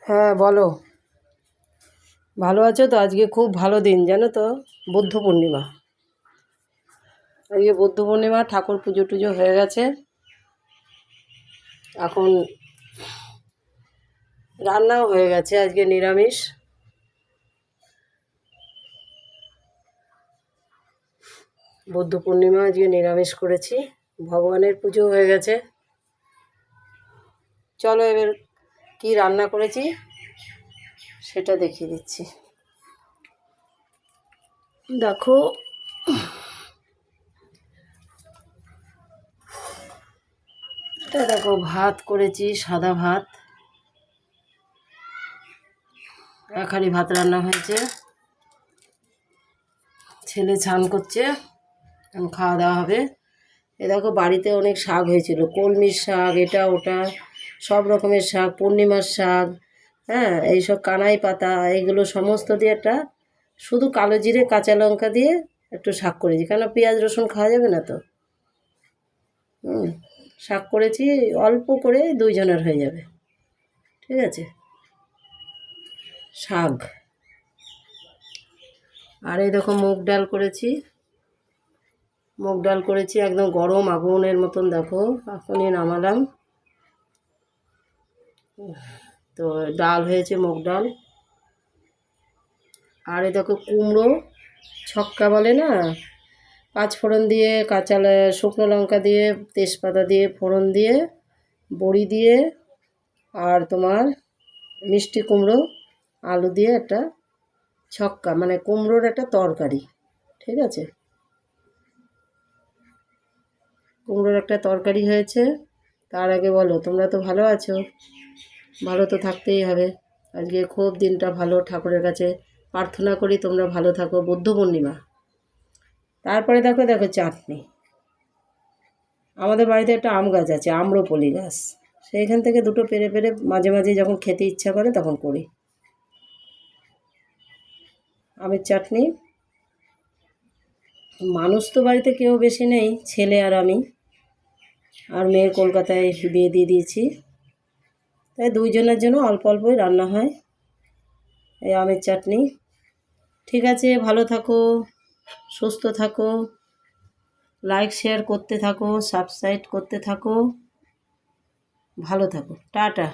হ্যাঁ বলো, ভালো আছো তো? আজকে খুব ভালো দিন জানো তো, বুদ্ধ পূর্ণিমা। আজকে বুদ্ধ পূর্ণিমা, ঠাকুর পুজো টুজো হয়ে গেছে। এখন রান্নাও হয়ে গেছে, আজকে নিরামিষ। বুদ্ধ পূর্ণিমা, আজকে নিরামিষ করেছি। ভগবানের পুজো হয়ে গেছে। চলো এবার কি রান্না করেছি সেটা দেখিয়ে দিচ্ছি। দেখো, এটা দেখো, ভাত করেছি, সাদা ভাত। এক হাঁড়ি ভাত রান্না হয়েছে। ছেলে স্নান করছে, এখন খাওয়া দাওয়া হবে। এ দেখো, বাড়িতে অনেক শাক হয়েছিল, কলমির শাক, এটা ওটা সব রকমের শাক, পূর্ণিমার শাক, হ্যাঁ, এইসব কানাই পাতা, এইগুলো সমস্ত দিয়ে একটা শুধু কালো জিরে কাঁচা লঙ্কা দিয়ে একটু শাক করেছি, কেন পেঁয়াজ রসুন খাওয়া যাবে না তো। শাক করেছি, অল্প করে দুইজনের হয়ে যাবে, ঠিক আছে। শাক। আর এই দেখো, মুগ ডাল করেছি। মুগ ডাল করেছি একদম গরম আগুনের মতন, দেখো এখনই নামালাম। তো ডাল হয়েছে, মুগ ডাল। আর এই দেখো, কুমড়ো ছক্কা বলে না, পাঁচ ফোড়ন দিয়ে, শুকনো লঙ্কা দিয়ে, তেজপাতা দিয়ে, ফোড়ন দিয়ে, বড়ি দিয়ে, আর তোমার মিষ্টি কুমড়ো, আলু দিয়ে একটা ছক্কা, মানে কুমড়োর একটা তরকারি, ঠিক আছে। কুমড়োর একটা তরকারি হয়েছে। তার আগে বলো, তোমরা তো ভালো আছো? ভালো তো থাকতেই হবে। আজকে খুব দিনটা ভালো, ঠাকুরের কাছে প্রার্থনা করি তোমরা ভালো থাকো। বুদ্ধ পূর্ণিমা। তারপরে দেখো দেখো, চাটনি। আমাদের বাড়িতে একটা আম গাছ আছে, আম্রপলি গাছ। সেইখান থেকে দুটো পেরে পেরে মাঝে মাঝে যখন খেতে ইচ্ছা করে তখন করি। আমের চাটনি। মানুষ তো বাড়িতে কেউ বেশি নেই, ছেলে আর আমি। আর মেয়ে কলকাতায় বিয়ে দিয়ে দিয়েছি, তাই দুইজনের জন্য অল্প অল্পই রান্না হয় এই আমের চাটনি। ঠিক আছে, ভালো থাকো, সুস্থ থাকো, লাইক শেয়ার করতে থাকো, সাবস্ক্রাইব করতে থাকো, ভালো থাকো, টাটা।